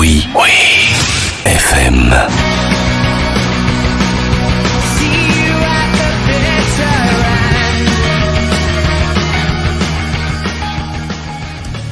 Oui, oui. FM.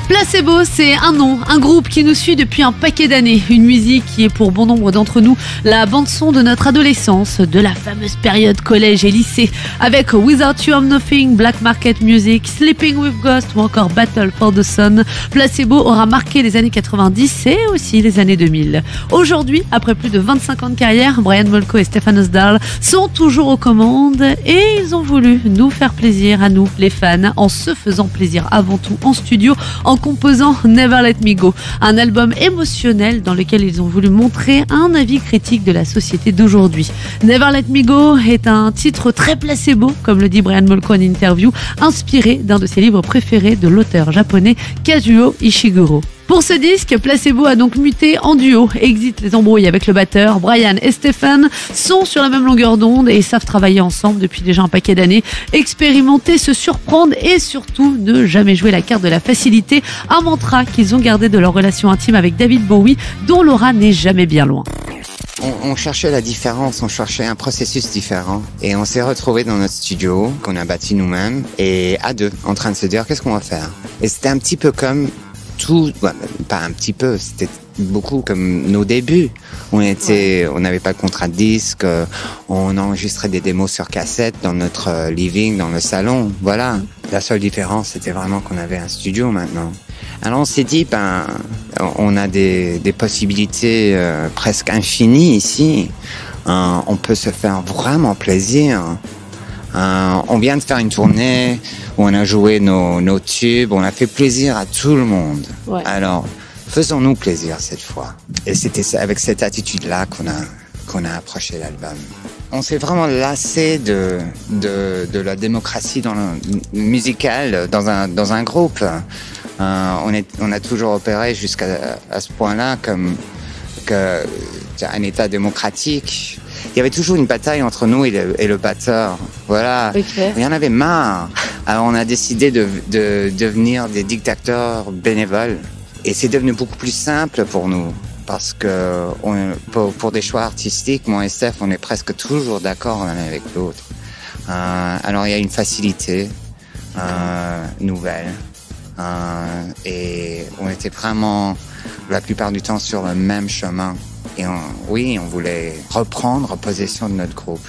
Placebo, c'est un nom, un groupe qui nous suit depuis un paquet d'années. Une musique qui est pour bon nombre d'entre nous la bande-son de notre adolescence, de la fameuse période collège et lycée, avec Without You I'm Nothing, Black Market Music, Sleeping with Ghost ou encore Battle for the Sun. Placebo aura marqué les années 90 et aussi les années 2000. Aujourd'hui, après plus de 25 ans de carrière, Brian Molko et Stefan Osdal sont toujours aux commandes et ils ont voulu nous faire plaisir à nous, les fans, en se faisant plaisir avant tout en studio, en composant Never Let Me Go, un album émotionnel dans lequel ils ont voulu montrer un avis critique de la société d'aujourd'hui. Never Let Me Go est un titre très placebo, comme le dit Brian Molko en interview, inspiré d'un de ses livres préférés de l'auteur japonais Kazuo Ishiguro. Pour ce disque, Placebo a donc muté en duo. Exit les embrouilles avec le batteur. Brian et Stefan sont sur la même longueur d'onde et savent travailler ensemble depuis déjà un paquet d'années. Expérimenter, se surprendre et surtout ne jamais jouer la carte de la facilité. Un mantra qu'ils ont gardé de leur relation intime avec David Bowie, dont l'aura n'est jamais bien loin. On cherchait la différence, on cherchait un processus différent. Et on s'est retrouvés dans notre studio, qu'on a bâti nous-mêmes, et à deux, en train de se dire qu'est-ce qu'on va faire. Et c'était un petit peu comme tout, pas un petit peu, c'était beaucoup comme nos débuts. On n'avait pas de contrat de disque, on enregistrait des démos sur cassette dans notre living, dans le salon, voilà. La seule différence, c'était vraiment qu'on avait un studio maintenant. Alors on s'est dit, on a des possibilités presque infinies ici. On peut se faire vraiment plaisir. On vient de faire une tournée où on a joué nos tubes, on a fait plaisir à tout le monde. Ouais. Alors, faisons-nous plaisir cette fois. Et c'était avec cette attitude-là qu'on a approché l'album. On s'est vraiment lassé de la démocratie musicale dans un groupe. On a toujours opéré jusqu'à ce point-là comme un État démocratique. Il y avait toujours une bataille entre nous et le batteur. Voilà. Okay. Il y en avait marre. Alors on a décidé de devenir des dictateurs bénévoles. Et c'est devenu beaucoup plus simple pour nous. Parce que pour des choix artistiques, moi et Steph, on est presque toujours d'accord l'un avec l'autre. Alors il y a une facilité nouvelle. Et on était vraiment la plupart du temps sur le même chemin. Et on voulait reprendre possession de notre groupe.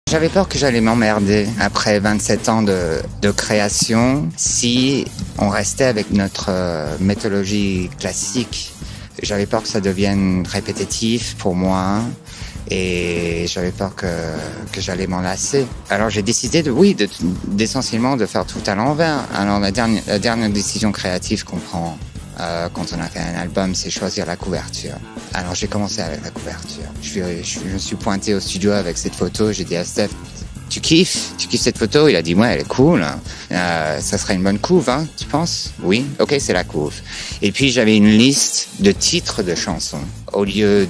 J'avais peur que j'allais m'emmerder après 27 ans de création si on restait avec notre méthodologie classique. J'avais peur que ça devienne répétitif pour moi et j'avais peur que j'allais m'en lasser. Alors j'ai décidé d'essentiellement de faire tout à l'envers. Alors la dernière décision créative qu'on prend quand on a fait un album, c'est choisir la couverture. Alors j'ai commencé avec la couverture. Je me suis pointé au studio avec cette photo. J'ai dit à Steph, tu kiffes cette photo? Il a dit, ouais, elle est cool. Ça serait une bonne couve, hein, tu penses? Oui, ok, c'est la couve. Et puis j'avais une liste de titres de chansons. Au lieu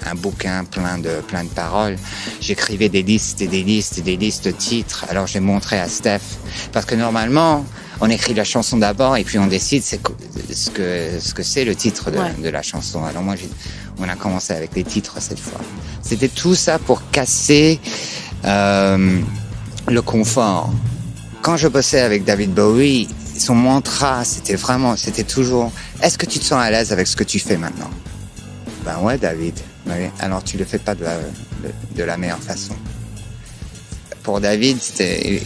un bouquin plein de paroles, j'écrivais des listes et des listes et des listes de titres. Alors j'ai montré à Steph, parce que normalement on écrit la chanson d'abord et puis on décide ce que c'est le titre de la chanson. Alors on a commencé avec les titres cette fois. C'était tout ça pour casser le confort. Quand je bossais avec David Bowie, son mantra, c'était toujours, est-ce que tu te sens à l'aise avec ce que tu fais maintenant? Ben ouais, David. Oui. Alors tu le fais pas de la meilleure façon. Pour David,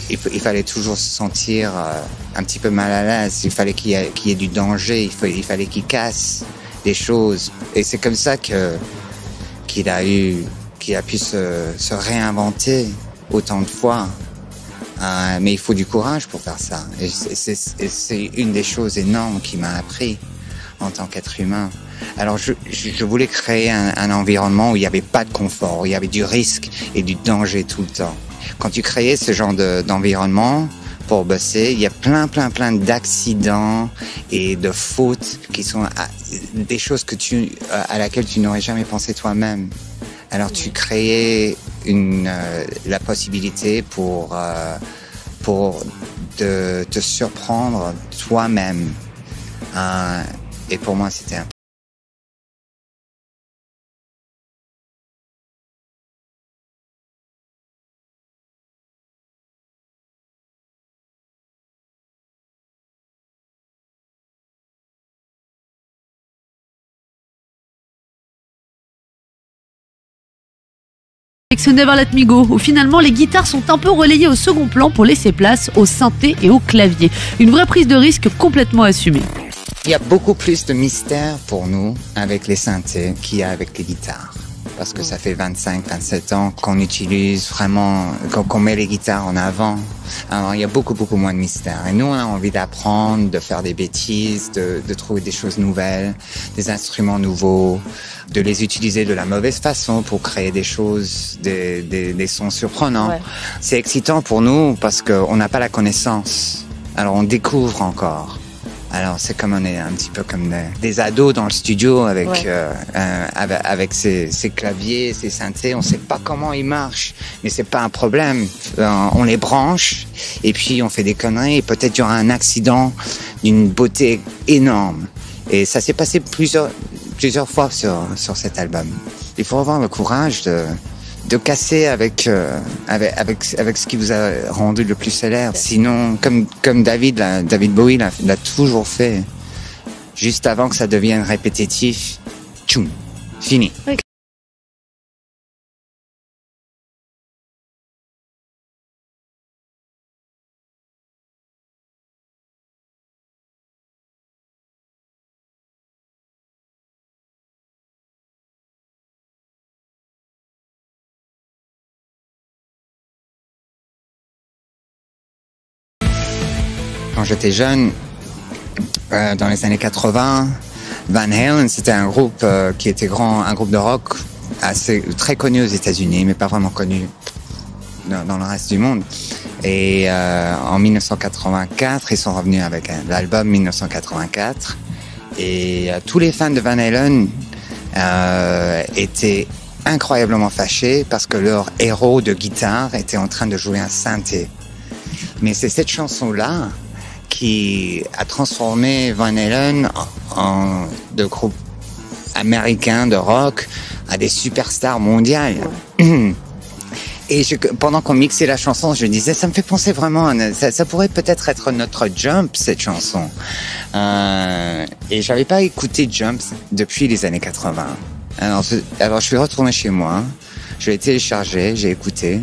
il fallait toujours se sentir un petit peu mal à l'aise. Il fallait qu'il y ait du danger. Il fallait qu'il casse des choses. Et c'est comme ça qu'il a pu se réinventer autant de fois. Mais il faut du courage pour faire ça. Et c'est une des choses énormes qu'il m'a appris en tant qu'être humain. Alors je voulais créer un environnement où il n'y avait pas de confort, où il y avait du risque et du danger tout le temps. quand tu crées ce genre d'environnement pour bosser, il y a plein d'accidents et de fautes qui sont des choses à laquelle tu n'aurais jamais pensé toi-même. Alors tu créais la possibilité pour te surprendre toi-même. Et pour moi, c'était un avec ce Never Let Me Go, où finalement les guitares sont un peu relayées au second plan pour laisser place au synthé et au clavier. Une vraie prise de risque complètement assumée. Il y a beaucoup plus de mystère pour nous avec les synthés qu'il y a avec les guitares. Parce que ça fait 25-27 ans qu'on utilise vraiment, qu'on met les guitares en avant. Alors il y a beaucoup moins de mystère. Et nous, on a envie d'apprendre, de faire des bêtises, de trouver des choses nouvelles, des instruments nouveaux, de les utiliser de la mauvaise façon pour créer des choses, des sons surprenants. Ouais. C'est excitant pour nous parce qu'on n'a pas la connaissance. Alors on découvre encore. Alors c'est comme on est un petit peu comme des ados dans le studio avec avec ces claviers, ces synthés. On sait pas comment ils marchent, mais c'est pas un problème. On les branche et puis on fait des conneries. Et peut-être il y aura un accident d'une beauté énorme. Et ça s'est passé plusieurs fois sur cet album. Il faut avoir le courage de casser avec ce qui vous a rendu le plus célèbre. Sinon, comme David Bowie l'a toujours fait, juste avant que ça devienne répétitif, tchoum, fini. Oui. Quand j'étais jeune, dans les années 80, Van Halen, c'était un groupe qui était un groupe de rock très connu aux États-Unis, mais pas vraiment connu dans le reste du monde. Et en 1984, ils sont revenus avec l'album 1984. Et tous les fans de Van Halen étaient incroyablement fâchés parce que leur héros de guitare était en train de jouer un synthé. Mais c'est cette chanson-là qui a transformé Van Halen de groupe américain de rock à des superstars mondiales. Et pendant qu'on mixait la chanson, je disais, ça me fait penser vraiment, ça pourrait peut-être être notre Jump, cette chanson. Et j'avais pas écouté Jump depuis les années 80. Alors je suis retourné chez moi, je l'ai téléchargé, j'ai écouté,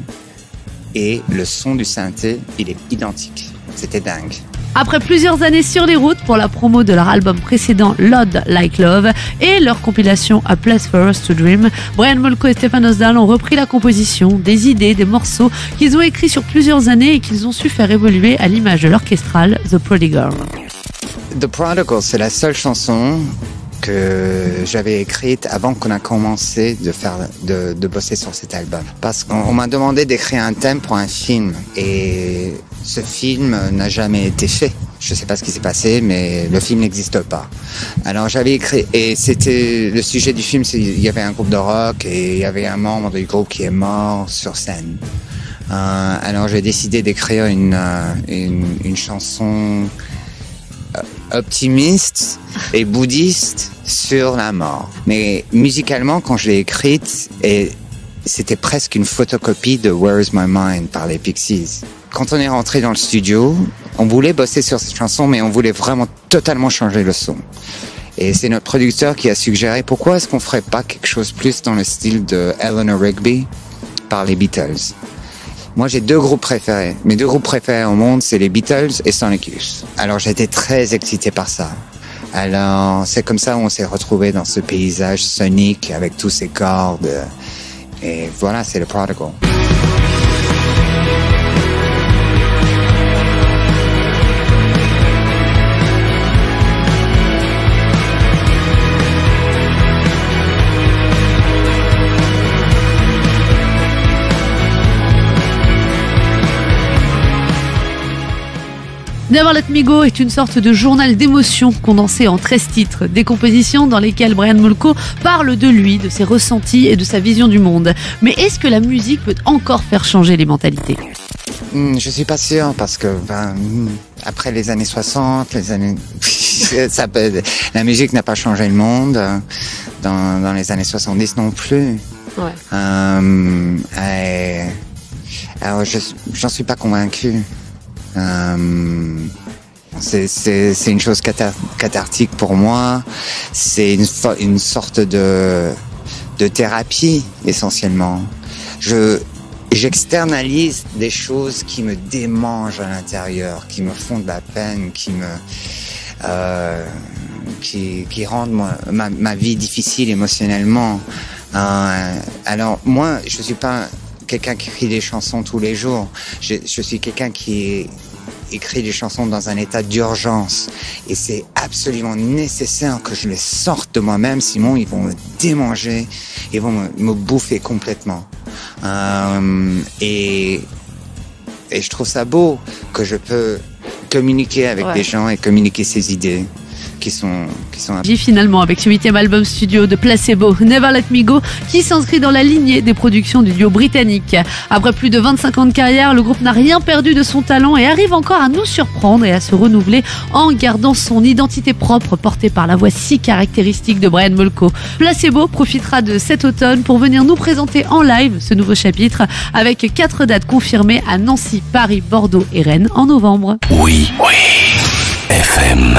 et le son du synthé, il est identique. C'était dingue. Après plusieurs années sur les routes pour la promo de leur album précédent Loud Like Love et leur compilation A Place for Us to Dream, Brian Molko et Stefan Osdal ont repris la composition, des idées, des morceaux qu'ils ont écrits sur plusieurs années et qu'ils ont su faire évoluer à l'image de l'orchestral The Prodigal. The Prodigal, c'est la seule chanson que j'avais écrite avant qu'on a commencé de bosser sur cet album. Parce qu'on m'a demandé d'écrire un thème pour un film et ce film n'a jamais été fait. Je sais pas ce qui s'est passé, mais le film n'existe pas. Alors j'avais écrit, et c'était le sujet du film, il y avait un groupe de rock et il y avait un membre du groupe qui est mort sur scène. Alors j'ai décidé d'écrire une chanson optimiste et bouddhiste sur la mort. Mais musicalement, quand je l'ai écrite, c'était presque une photocopie de Where's My Mind par les Pixies. Quand on est rentré dans le studio, on voulait bosser sur cette chanson, mais on voulait vraiment totalement changer le son. Et c'est notre producteur qui a suggéré pourquoi est-ce qu'on ferait pas quelque chose plus dans le style de Eleanor Rigby par les Beatles. Moi, j'ai deux groupes préférés. Mes deux groupes préférés au monde, c'est les Beatles et Sonic Youth. Alors, j'étais très excité par ça. Alors, c'est comme ça qu'on s'est retrouvés dans ce paysage sonique avec tous ces cordes. Et voilà, c'est le Prodigal. Never Let Me Go est une sorte de journal d'émotions condensé en 13 titres, des compositions dans lesquelles Brian Molko parle de lui, de ses ressentis et de sa vision du monde. Mais est-ce que la musique peut encore faire changer les mentalités ? Je suis pas sûr parce que après les années 60, la musique n'a pas changé le monde dans les années 70 non plus. Ouais. Alors j'en suis pas convaincu. C'est une chose cathartique pour moi. C'est une sorte de thérapie essentiellement. J'externalise des choses qui me démangent à l'intérieur, qui me font de la peine, qui rendent ma vie difficile émotionnellement. Alors moi, je suis pas quelqu'un qui écrit des chansons tous les jours. Je suis quelqu'un qui écrit des chansons dans un état d'urgence. Et c'est absolument nécessaire que je les sorte de moi-même, sinon ils vont me démanger, ils vont me bouffer complètement. Et je trouve ça beau que je peux communiquer avec des gens et communiquer ces idées qui sont finalement avec ce 8e album studio de Placebo, Never Let Me Go, qui s'inscrit dans la lignée des productions du duo britannique. Après plus de 25 ans de carrière, le groupe n'a rien perdu de son talent et arrive encore à nous surprendre et à se renouveler en gardant son identité propre portée par la voix si caractéristique de Brian Molko. Placebo profitera de cet automne pour venir nous présenter en live ce nouveau chapitre avec 4 dates confirmées à Nancy, Paris, Bordeaux et Rennes en novembre. Oui, FM.